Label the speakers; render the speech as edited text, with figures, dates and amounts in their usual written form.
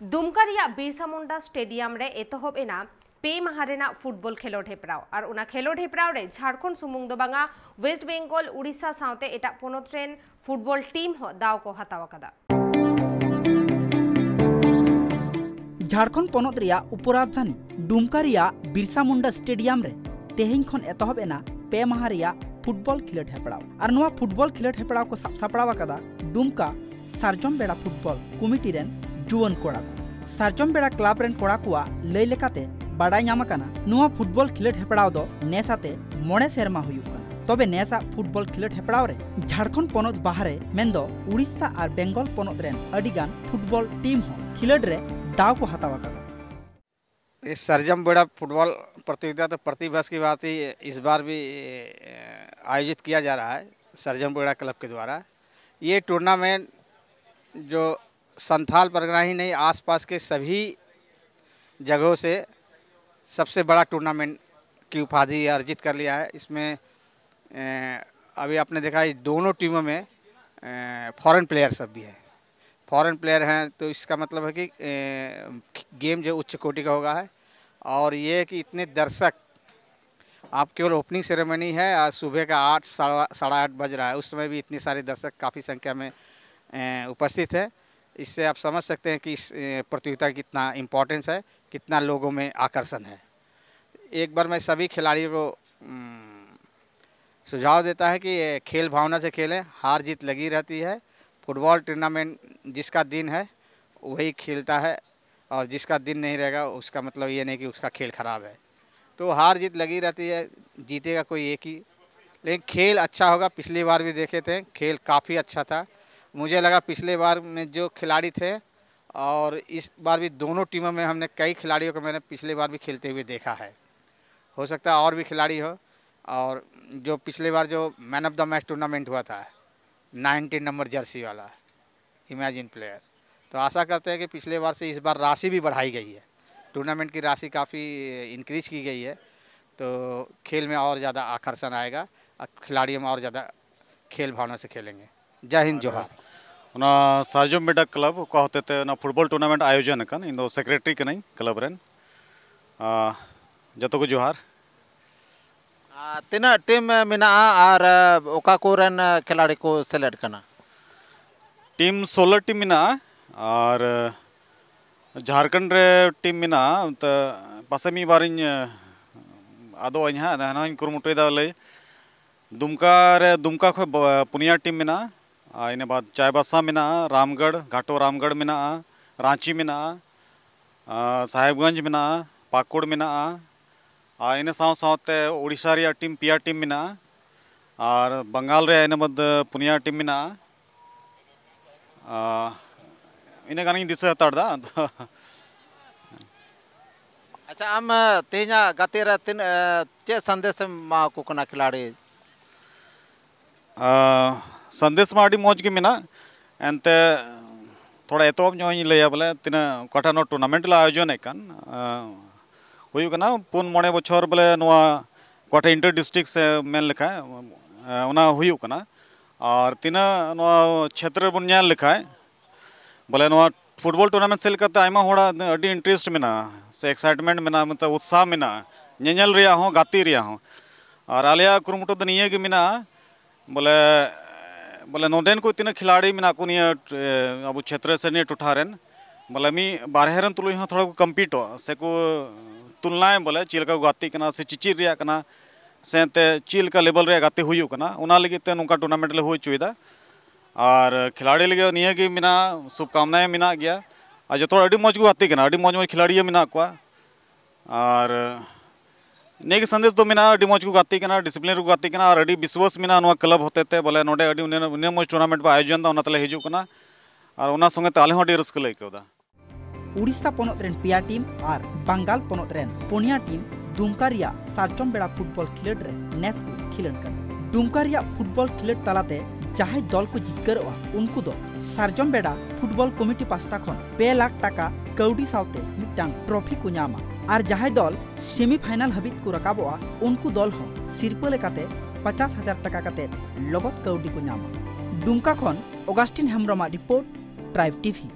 Speaker 1: Dumka Birsa Munda stadium रे एतहब एना पे माहारेना football खेलोड हेपराव और उना खेलोड हेपराव रे झारखंड सुमुंग दो बांगा वेस्ट बेंगल उड़ीसा साउते एटा पोनोत रेन फुटबॉल टीम हो दाव को हताव कदा।
Speaker 2: झारखंड पोनोत रिया उपराजधानी दुमका रिया बिरसा मुंडा स्टेडियम रे तेहेन खन एतहब एना पे माहा रिया फुटबॉल खेलोड हेपराव और नवा फुटबॉल खेलोड हेपराव को सापड़ाव कदा दुमका सारजम बेड़ा फुटबॉल कमिटी रेन जुवन कोड़ा को सारजम बेड़ा क्लब रेन कोड़ा को लय लेकाते बाडाय ᱧᱟᱢ आकाना नुआ फुटबॉल खेलोड हेपड़ाव दो नेसाते मोड़े सेरमा हुयुग काना। तबे नेसा फुटबॉल खेलोड हेपड़ाव रे झारखंड पोनोत बाहरे मेंदो उड़ीसा और बेंगल पोनोत रेन अडिगान फुटबॉल टीम हो खेलोड रे दाव को हताव कादा।
Speaker 3: इस सरजम बेड़ा फुटबॉल प्रतियोगिता तो प्रतिवर्ष की बात ही इस बार भी आयोजित किया जा रहा है सरजम बेड़ा क्लब के द्वारा। ये टूर्नामेंट जो संथाल परगना ही नहीं आसपास के सभी जगहों से सबसे बड़ा टूर्नामेंट की उपाधि अर्जित कर लिया है। इसमें अभी आपने देखा है दोनों टीमों में फॉरेन प्लेयर सब भी हैं, फॉरेन प्लेयर हैं, तो इसका मतलब है कि गेम जो उच्च कोटि का होगा है। और ये कि इतने दर्शक, आप केवल ओपनिंग सेरेमनी है आज सुबह का 8 साढ़े 8 बज रहा है, उस समय भी इतने सारे दर्शक काफ़ी संख्या में उपस्थित हैं। इससे आप समझ सकते हैं कि इस प्रतियोगिता की कितना इम्पोर्टेंस है, कितना लोगों में आकर्षण है। एक बार मैं सभी खिलाड़ियों को सुझाव देता है कि खेल भावना से खेलें, हार जीत लगी रहती है। फुटबॉल टूर्नामेंट जिसका दिन है वही खेलता है और जिसका दिन नहीं रहेगा उसका मतलब ये नहीं कि उसका खेल खराब है। तो हार जीत लगी रहती है, जीतेगा कोई एक ही, लेकिन खेल अच्छा होगा। पिछली बार भी देखे थे खेल काफ़ी अच्छा था। मुझे लगा पिछले बार में जो खिलाड़ी थे और इस बार भी दोनों टीमों में हमने कई खिलाड़ियों को मैंने पिछले बार भी खेलते हुए देखा है। हो सकता है और भी खिलाड़ी हो। और जो पिछले बार जो man of the match tournament हुआ था 19 नंबर जर्सी वाला इमेजिन प्लेयर, तो आशा करते हैं कि पिछले बार से इस बार राशि भी बढ़ाई गई है, टूर्नामेंट की राशि काफ़ी इंक्रीज की गई है, तो खेल में और ज़्यादा आकर्षण आएगा और खिलाड़ियों में और ज़्यादा खेल भावना से खेलेंगे। जय हिंद जोहार।
Speaker 4: सारजम बेड़ा क्लब को होते फुटबॉल टूर्नामेंट आयोजन इन सेक्रेटरी कनाई क्लब रेन जतो को जोहार।
Speaker 5: तीना टीम मेना और ओका कोरन खिलाड़ी को सेलेक्ट करना
Speaker 4: टीम 16 टीम मेना और झारखंड रे टीम मेना तो पासे मी बार आदो हाँ कुरुमुटुदा लय दुमका खो पुनिया टीम मेना इन बाद चायबासा मेना, रामगढ़ घाटो रामगढ़ मेना, रांची मेना, साहेबगंज मेना, पाकुड़ मेना, इन साथे उड़ीसा रे टीम पिया टीम मेना और बंगाल रे इन बाद पुनिया टीम मेना इन गानी दिशा हताड़ा।
Speaker 5: अच्छा आम तेजा गते रे तीन चे संदेश मा को कना खिलाड़ी
Speaker 4: संदेश में मौज मेना एनते थोड़ा एतोब लैया बोले तीना कटा नो टूर्नामेंट ला आयोजन हुयुकना 4-5 बछर बोले कटा इंटर डिस्ट्रिक्ट से मेन लेखा हुयुकना और तीना क्षेत्र बन नेल लेखा बोले फुटबॉल टूर्नामेंट से लेकर आयमा होड़ा अडी इंटरेस्ट मेना से एक्साइटमेंट मेना मतलब उत्साह मेना नेल रिया हो गाती रिया हो और आलिया कुरुमुटु तो निये गे मेना बोले बोले नोडेन को तीना खिलाड़ी मेना को निया अब क्षेत्र से निये टुठारेन बोले मी बारहेरन तुलुई हो थोड़ा को कम्पीटो से को तुलनाएं बोले चिलका गाती कना से चिचिर रिया कना से ते चिलका लेवल रे गाती हुयु कना उना लगी ते नुका टूर्नामेंट ले हुई चुईदा और खिलाड़ी लगे निये गे मेना शुभकामनाएं मेना गया और जो थोड़ा अडी मौज को गाती कना अडी मौज खिलाड़ी मेना को और नेगे संदेश तो मेना अडी मौज को गाती कना डिसिप्लिन को गाती कना और अडी विश्वास मेना नवा क्लब होते थे बोले नोडे अडी उन्ने मौज टूर्नामेंट आयोजन दा तले हिजू कना और उना संगे ताले हो अडी रस्क लैकौदा।
Speaker 2: उड़ीसा पोनोत रेन पिया टीम और बंगाल पोनोत रेन पुनिया टीम दुमका रिया सारजम बेड़ा फुटबॉल खिलोड रे नेस को खिलोड कर दुमका रिया फुटबॉल खिलोड तलाते जहां दल को जितकरोआ उनको दो सारजम बेड़ा फुटबॉल कमिटी पास्टा खन 2 लाख टाका कौडी साउते मिटांग ट्रॉफी को नामा और जहां दल सेमीफाइनल हबित को रकाबोआ उनको दल हो सिरपा लेकाते 50,000 टाका काते लगत कौडी को नामा। दुमका खन अगस्टिन हेम्ब्रमा रिपोर्ट ट्राइब टीवी।